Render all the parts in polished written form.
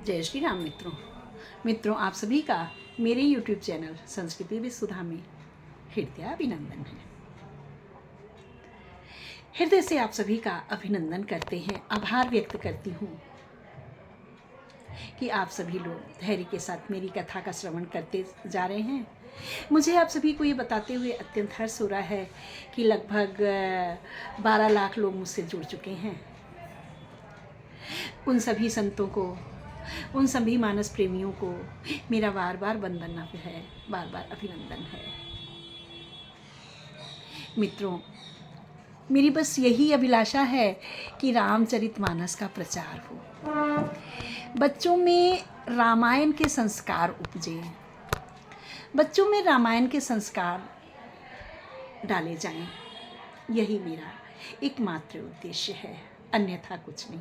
जय श्री राम मित्रों आप सभी का मेरे YouTube चैनल संस्कृति विद सुधा में हृदय अभिनंदन है। हृदय से आप सभी का अभिनंदन करते हैं, आभार व्यक्त करती हूँ कि आप सभी लोग धैर्य के साथ मेरी कथा का श्रवण करते जा रहे हैं। मुझे आप सभी को ये बताते हुए अत्यंत हर्ष हो रहा है कि लगभग 12 लाख लोग मुझसे जुड़ चुके हैं। उन सभी संतों को, उन सभी मानस प्रेमियों को मेरा बार बार वंदन है, बार बार अभिनंदन है। मित्रों, मेरी बस यही अभिलाषा है कि रामचरितमानस का प्रचार हो, बच्चों में रामायण के संस्कार उपजे, बच्चों में रामायण के संस्कार डाले जाएं। यही मेरा एकमात्र उद्देश्य है, अन्यथा कुछ नहीं।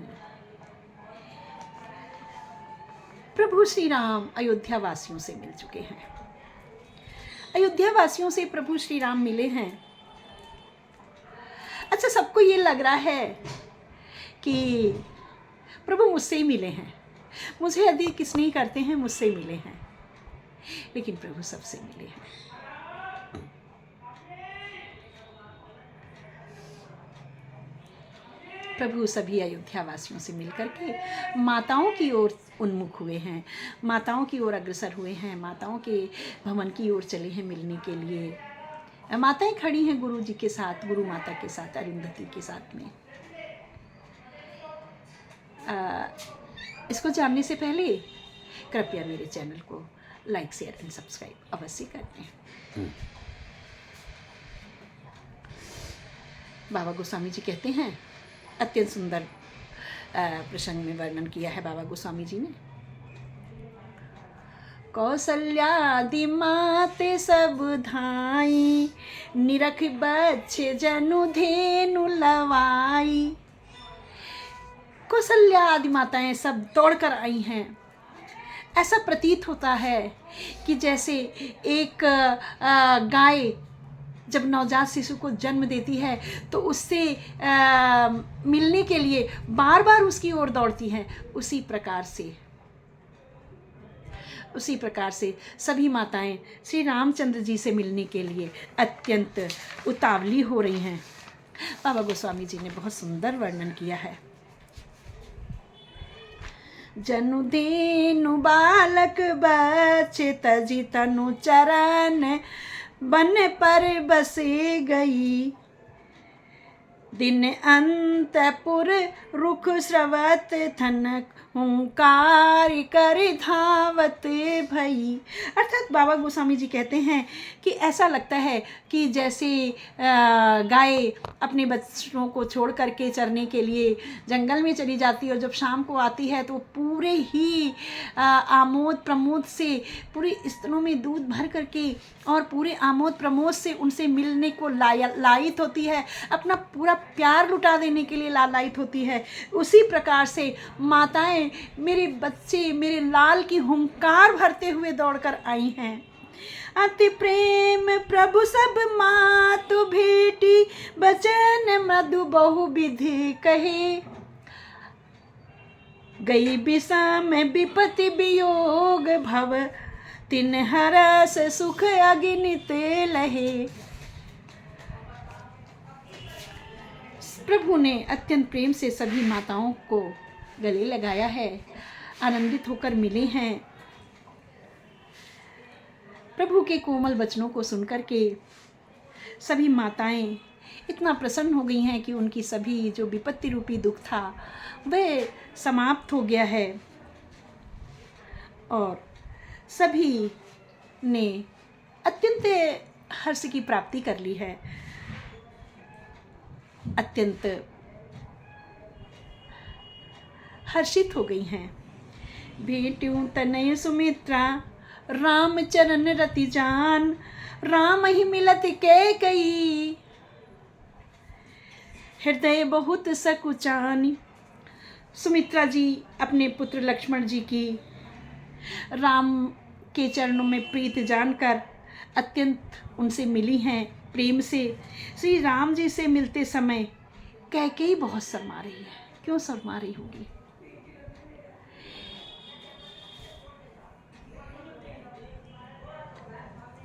प्रभु श्री राम अयोध्या वासियों से मिल चुके हैं। अयोध्या वासियों से प्रभु श्री राम मिले हैं। अच्छा, सबको ये लग रहा है कि प्रभु मुझसे ही मिले हैं, मुझे यदि किस नहीं करते हैं, मुझसे ही मिले हैं। लेकिन प्रभु सबसे मिले हैं। प्रभु सभी अयोध्या वासियों से मिलकर के माताओं की ओर उन्मुख हुए हैं, माताओं की ओर अग्रसर हुए हैं, माताओं के भवन की ओर चले हैं मिलने के लिए। माताएं खड़ी हैं गुरु जी के साथ, गुरु माता के साथ, अरुंधति के साथ में। इसको जानने से पहले कृपया मेरे चैनल को लाइक, शेयर एंड सब्सक्राइब अवश्य कर दें। बाबा गोस्वामी जी कहते हैं, अत्यंत सुंदर प्रसंग में वर्णन किया है बाबा गोस्वामी जी ने। कौसल्यादि माते सब धाई, निरख बच्चे जनु धेनु लवाई। कौशल्या आदि माताएं सब दौड़कर आई हैं। ऐसा प्रतीत होता है कि जैसे एक गाय जब नवजात शिशु को जन्म देती है तो उससे मिलने के लिए बार बार उसकी ओर दौड़ती हैं। उसी प्रकार से सभी माताएं श्री रामचंद्र जी से मिलने के लिए अत्यंत उतावली हो रही हैं। बाबा गोस्वामी जी ने बहुत सुंदर वर्णन किया है। जनु धेनु बालक बच्चे तजी तनु चरण, बन पर बसे गई। दिन अंतपुर रुख स्रवत थनक, हुंकार कर धावत भई। अर्थात बाबा गोस्वामी जी कहते हैं कि ऐसा लगता है कि जैसे गाय अपने बच्चों को छोड़ करके चरने के लिए जंगल में चली जाती है और जब शाम को आती है तो पूरे ही आमोद प्रमोद से पूरे स्तनों में दूध भर करके और पूरे आमोद प्रमोद से उनसे मिलने को लायित होती है, अपना पूरा प्यार लुटा देने के लिए लालायित होती है। उसी प्रकार से माताएं मेरे बच्चे, मेरे लाल की हुंकार भरते हुए दौड़कर आई हैं। अति प्रेम प्रभु सब मातु भेटी, बचन मधु बहु विधि कहे। गई विषम विपत्ति वियोग भव, तिन हरस सुख अगिनित लहे। प्रभु ने अत्यंत प्रेम से सभी माताओं को गले लगाया है, आनंदित होकर मिले हैं। प्रभु के कोमल वचनों को सुनकर के सभी माताएं इतना प्रसन्न हो गई हैं कि उनकी सभी जो विपत्ति रूपी दुख था वह समाप्त हो गया है और सभी ने अत्यंत हर्ष की प्राप्ति कर ली है। अत्यंत हर्षित हो गई हैं। भेट्यूं तनय सुमित्रा, राम चरण रति जान, राम ही मिलत के कई। हृदय बहुत सकुचानी। सुमित्रा जी अपने पुत्र लक्ष्मण जी की राम के चरणों में प्रीत जानकर अत्यंत उनसे मिली हैं प्रेम से। श्री राम जी से मिलते समय कैकेयी बहुत शर्मा रही है। क्यों शर्मा रही होगी?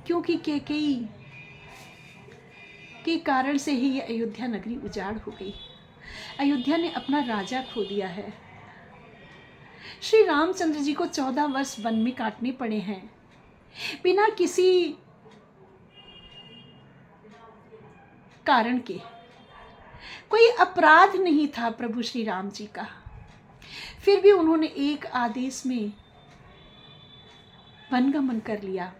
क्योंकि कैकेयी के कारण से ही ये अयोध्या नगरी उजाड़ हो गई। अयोध्या ने अपना राजा खो दिया है। श्री रामचंद्र जी को 14 वर्ष वन में काटने पड़े हैं, बिना किसी कारण के। कोई अपराध नहीं था प्रभु श्री राम जी का, फिर भी उन्होंने एक आदेश में वनगमन कर लिया।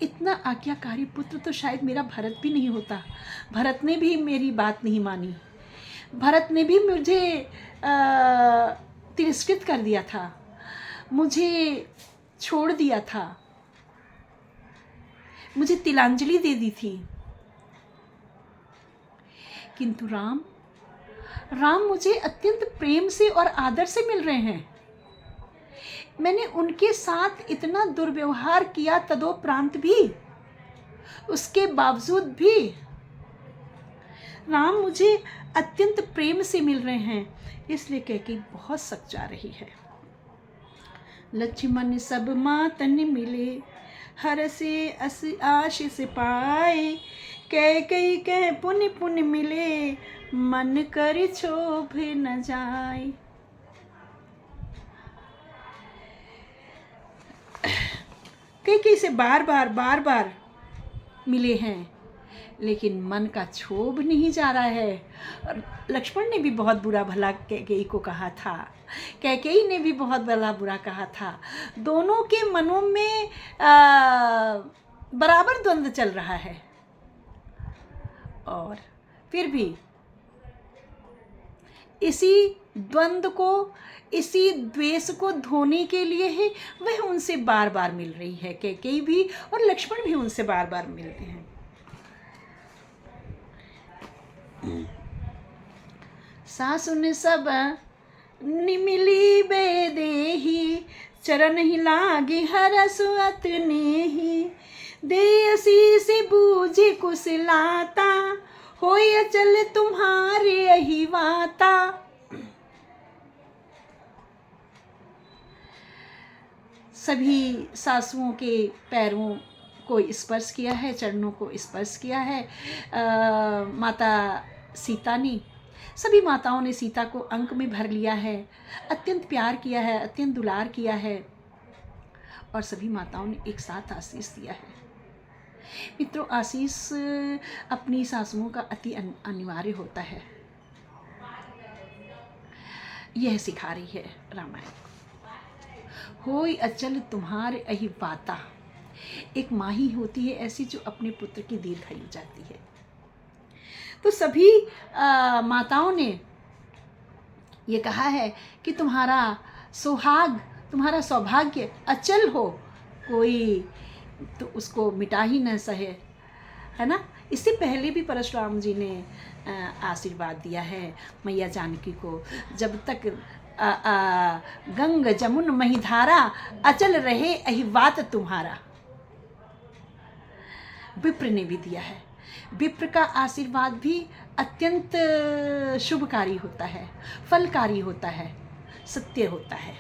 इतना आज्ञाकारी पुत्र तो शायद मेरा भरत भी नहीं होता। भरत ने भी मेरी बात नहीं मानी, भरत ने भी मुझे तिरस्कृत कर दिया था, मुझे छोड़ दिया था, मुझे तिलांजलि दे दी थी। किंतु राम मुझे अत्यंत प्रेम से और आदर से मिल रहे हैं। मैंने उनके साथ इतना दुर्व्यवहार किया तदोपरांत भी, उसके बावजूद भी राम मुझे अत्यंत प्रेम से मिल रहे हैं, इसलिए कैकेयी बहुत सक जा रही है। लक्ष्मण सब मातन मिले, हर से आशीष पाए, कैकेयी कह पुण्य पुण्य मिले, मन कर क्षोभ न जाए। कैकेयी से बार बार मिले हैं, लेकिन मन का क्षोभ नहीं जा रहा है। और लक्ष्मण ने भी बहुत बुरा भला कैकेयी को कहा था, कैकेयी ने भी बहुत बुरा कहा था। दोनों के मनों में बराबर द्वंद्व चल रहा है, और फिर भी इसी द्वंद्व को, इसी द्वेष को धोने के लिए ही वह उनसे बार बार मिल रही है। कैकेयी भी और लक्ष्मण भी उनसे बार बार मिलते हैं। सासुन सब निमिली बेदेही, चरण ही लागे हरसु अतनेही, दे आशीष बूझे कुशलाता, होय अचल तुम्हारे यही वाता। सभी सासुओं के पैरों को स्पर्श किया है, चरणों को स्पर्श किया है माता सीता ने। सभी माताओं ने सीता को अंक में भर लिया है, अत्यंत प्यार किया है, अत्यंत दुलार किया है, और सभी माताओं ने एक साथ आशीष दिया है। मित्रों, आशीष अपनी सासुओं का अति अनिवार्य होता है, यह सिखा रही है रामायण। होय अचल तुम्हारे अहि वाता। एक माँ ही होती है ऐसी जो अपने पुत्र की दीर्घायु चाहती है। तो सभी माताओं ने ये कहा है कि तुम्हारा सुहाग, तुम्हारा सौभाग्य अचल हो, कोई तो उसको मिटा ही न सहे, है ना। इससे पहले भी परशुराम जी ने आशीर्वाद दिया है मैया जानकी को, जब तक गंग जमुन महिधारा, अचल रहे अहिवात तुम्हारा। विप्र ने भी दिया है। विप्र का आशीर्वाद भी अत्यंत शुभकारी होता है, फलकारी होता है, सत्य होता है।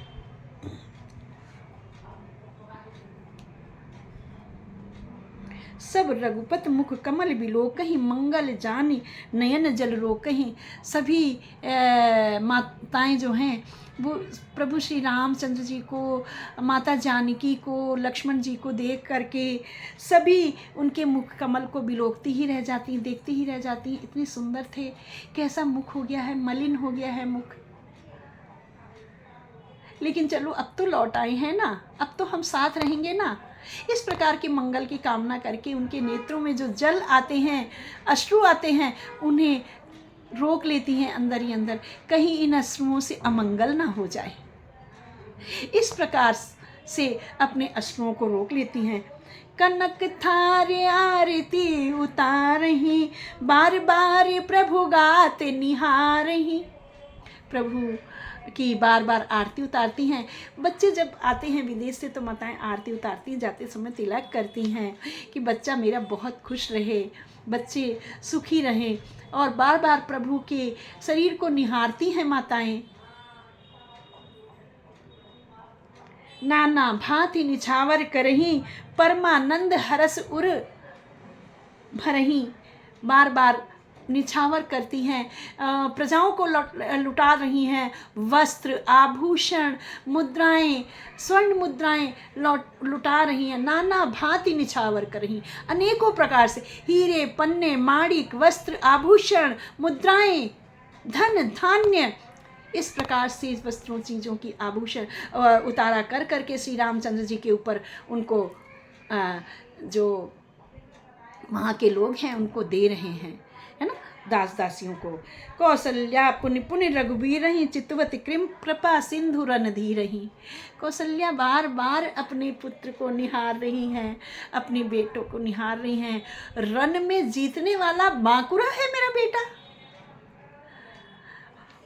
सब रघुपत मुख कमल बिलोकहि, मंगल जानी नयन जल रोकहि। सभी माताएं जो हैं वो प्रभु श्री रामचंद्र जी को, माता जानकी को, लक्ष्मण जी को देख करके सभी उनके मुख कमल को बिलोकती ही रह जाती, देखती ही रह जाती। इतने सुंदर थे, कैसा मुख हो गया है, मलिन हो गया है मुख। लेकिन चलो अब तो लौट आए हैं ना, अब तो हम साथ रहेंगे ना। इस प्रकार के मंगल की कामना करके उनके नेत्रों में जो जल आते हैं, अश्रु आते हैं, उन्हें रोक लेती हैं अंदर ही अंदर, कहीं इन अश्रुओं से अमंगल ना हो जाए। इस प्रकार से अपने अश्रुओं को रोक लेती हैं। कनक थारे आरती उतारही, बार बार प्रभु गात निहारही। प्रभु की बार बार आरती उतारती हैं। बच्चे जब आते हैं विदेश से तो माताएं आरती उतारती हैं, जाते समय तिलक करती हैं कि बच्चा मेरा बहुत खुश रहे, बच्चे सुखी रहें, और बार बार प्रभु के शरीर को निहारती हैं माताएं। नाना भांति निछावर करही, परमानंद हरस उर भरही। बार बार निछावर करती हैं, प्रजाओं को लुटा रही हैं, वस्त्र आभूषण मुद्राएं, स्वर्ण मुद्राएं लुटा रही हैं, नाना भांति निछावर कर रही, अनेकों प्रकार से हीरे पन्ने माणिक वस्त्र आभूषण मुद्राएं धन धान्य, इस प्रकार से इस वस्त्रों चीज़ों की आभूषण उतारा कर करके श्री रामचंद्र जी के ऊपर उनको जो वहाँ के लोग हैं उनको दे रहे हैं, है ना, दास दासियों को। कौशल्या पुनि पुनि रघुबीर रही, चितवती कृम कृपा सिंधु रनधी रही। कौशल्या बार बार अपने पुत्र को निहार रही हैं, अपने बेटों को निहार रही हैं। रन में जीतने वाला बांकुरा है मेरा बेटा,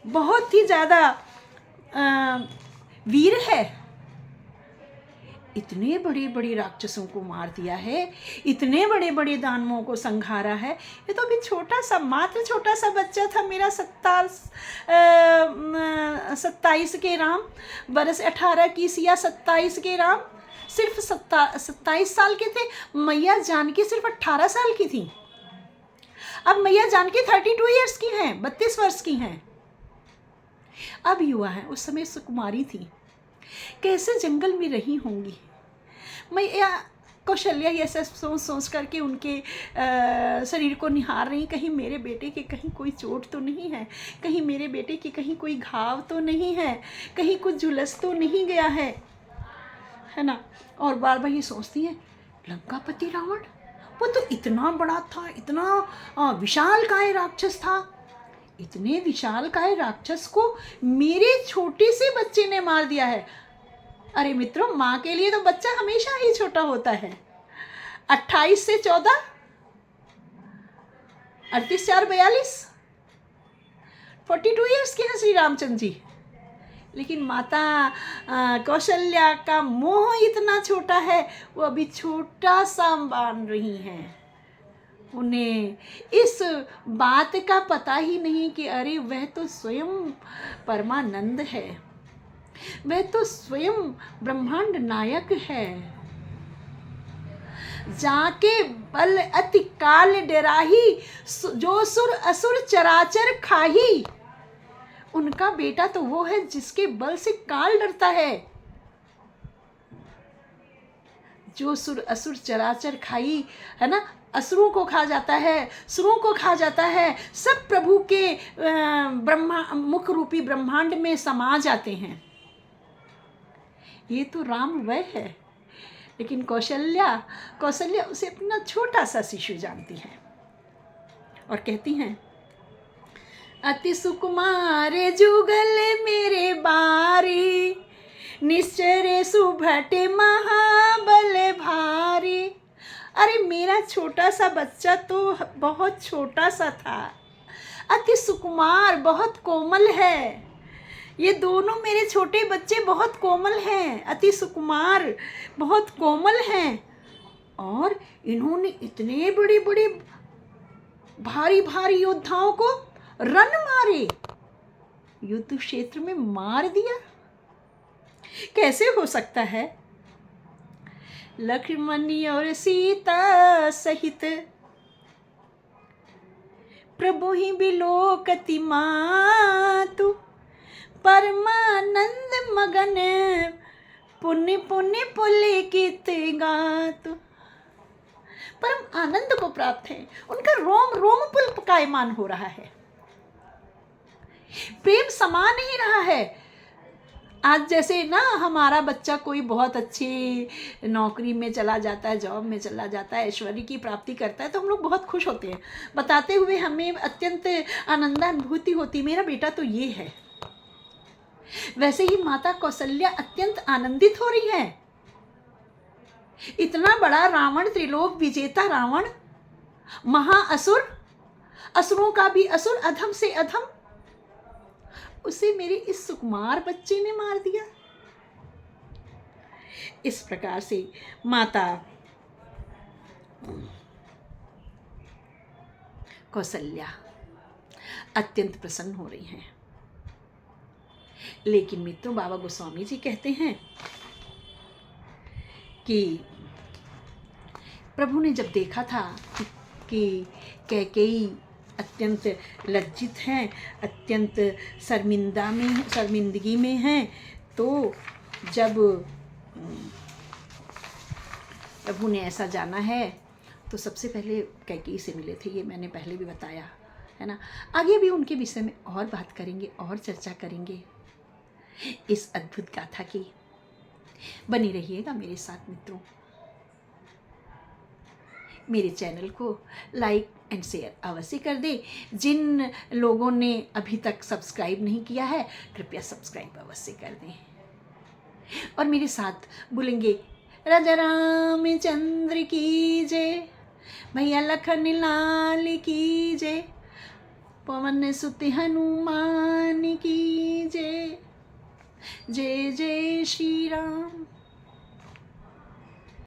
बहुत ही ज़्यादा वीर है, इतने बड़े बड़े राक्षसों को मार दिया है, इतने बड़े बड़े दानवों को संहारा है। ये तो अभी छोटा सा, मात्र छोटा सा बच्चा था मेरा 27 के राम, बरस 18 की सिया 27 के राम, सिर्फ 27 साल के थे। मैया जानकी सिर्फ 18 साल की थी। अब मैया जानकी 32 ईयर्स की हैं, 32 वर्ष की हैं, अब युवा है, उस समय सुकुमारी थी। कैसे जंगल में रही होंगी। मैया कौशल्या ये सब सोच सोच करके उनके शरीर को निहार रही, कहीं मेरे बेटे के कहीं कोई चोट तो नहीं है, कहीं मेरे बेटे के कहीं कोई घाव तो नहीं है, कहीं कुछ झुलस तो नहीं गया है ना। और बार बार ये सोचती हैं, लंकापति रावण वो तो इतना बड़ा था, इतना विशालकाय राक्षस था, इतने विशालकाय राक्षस को मेरे छोटे से बच्चे ने मार दिया है। अरे मित्रों, माँ के लिए तो बच्चा हमेशा ही छोटा होता है। 28 से 14, 38 4 42, 42 ईयर्स के हैं श्री रामचंद्र जी। लेकिन माता कौशल्या का मोह इतना छोटा है, वो अभी छोटा सा बान रही हैं। उन्हें इस बात का पता ही नहीं कि अरे वह तो स्वयं परमानंद है, वह तो स्वयं ब्रह्मांड नायक है। जाके बल अति काल डराही, जो सुर असुर चराचर खाही। उनका बेटा तो वो है जिसके बल से काल डरता है। जो सुर असुर चराचर खाई, है ना, असुरों को खा जाता है, सुरों को खा जाता है, सब प्रभु के ब्रह्मा मुख रूपी ब्रह्मांड में समा जाते हैं। ये तो राम वह है। लेकिन कौशल्या उसे अपना छोटा सा शिशु जानती है और कहती हैं, अति सुकुमार जुगल मेरे बारी, निश्चरे सुभट महाबल भारी। अरे मेरा छोटा सा बच्चा तो बहुत छोटा सा था, अति सुकुमार, बहुत कोमल है। ये दोनों मेरे छोटे बच्चे बहुत कोमल हैं, अति सुकुमार, बहुत कोमल हैं। और इन्होंने इतने बड़े बड़े भारी भारी योद्धाओं को रन मारे, युद्ध क्षेत्र में मार दिया। कैसे हो सकता है? लक्ष्मण और सीता सहित प्रभु ही बिलोकति मातु, परमानंद मगन पुण्य पुण्य पुलकित गातु। परम आनंद को प्राप्त है, उनका रोम रोम पुलकायमान हो रहा है, प्रेम समा नहीं रहा है। आज जैसे ना हमारा बच्चा कोई बहुत अच्छी नौकरी में चला जाता है, जॉब में चला जाता है, ऐश्वर्य की प्राप्ति करता है, तो हम लोग बहुत खुश होते हैं, बताते हुए हमें अत्यंत आनंदानुभूति होती, मेरा बेटा तो ये है। वैसे ही माता कौशल्या अत्यंत आनंदित हो रही है। इतना बड़ा रावण, त्रिलोक विजेता रावण, महाअसुर, असुरों का भी असुर, अधम से अधम, उसे मेरे इस सुकुमार बच्चे ने मार दिया। इस प्रकार से माता कौशल्या अत्यंत प्रसन्न हो रही हैं। लेकिन मित्रों, बाबा गोस्वामी जी कहते हैं कि प्रभु ने जब देखा था कि कैकेयी अत्यंत लज्जित हैं, अत्यंत शर्मिंदगी में हैं, तो जब प्रभु ने ऐसा जाना है तो सबसे पहले कैकेयी से मिले थे। ये मैंने पहले भी बताया है ना। आगे भी उनके विषय में और बात करेंगे और चर्चा करेंगे इस अद्भुत गाथा की। बने रहिएगा मेरे साथ मित्रों। मेरे चैनल को लाइक एंड शेयर अवश्य कर दे। जिन लोगों ने अभी तक सब्सक्राइब नहीं किया है, कृपया सब्सक्राइब अवश्य कर दें और मेरे साथ बोलेंगे राजा रामचंद्र की जय, भैया लखन लाल की जय, पवन सुत हनुमान की जय, जय जय श्री राम।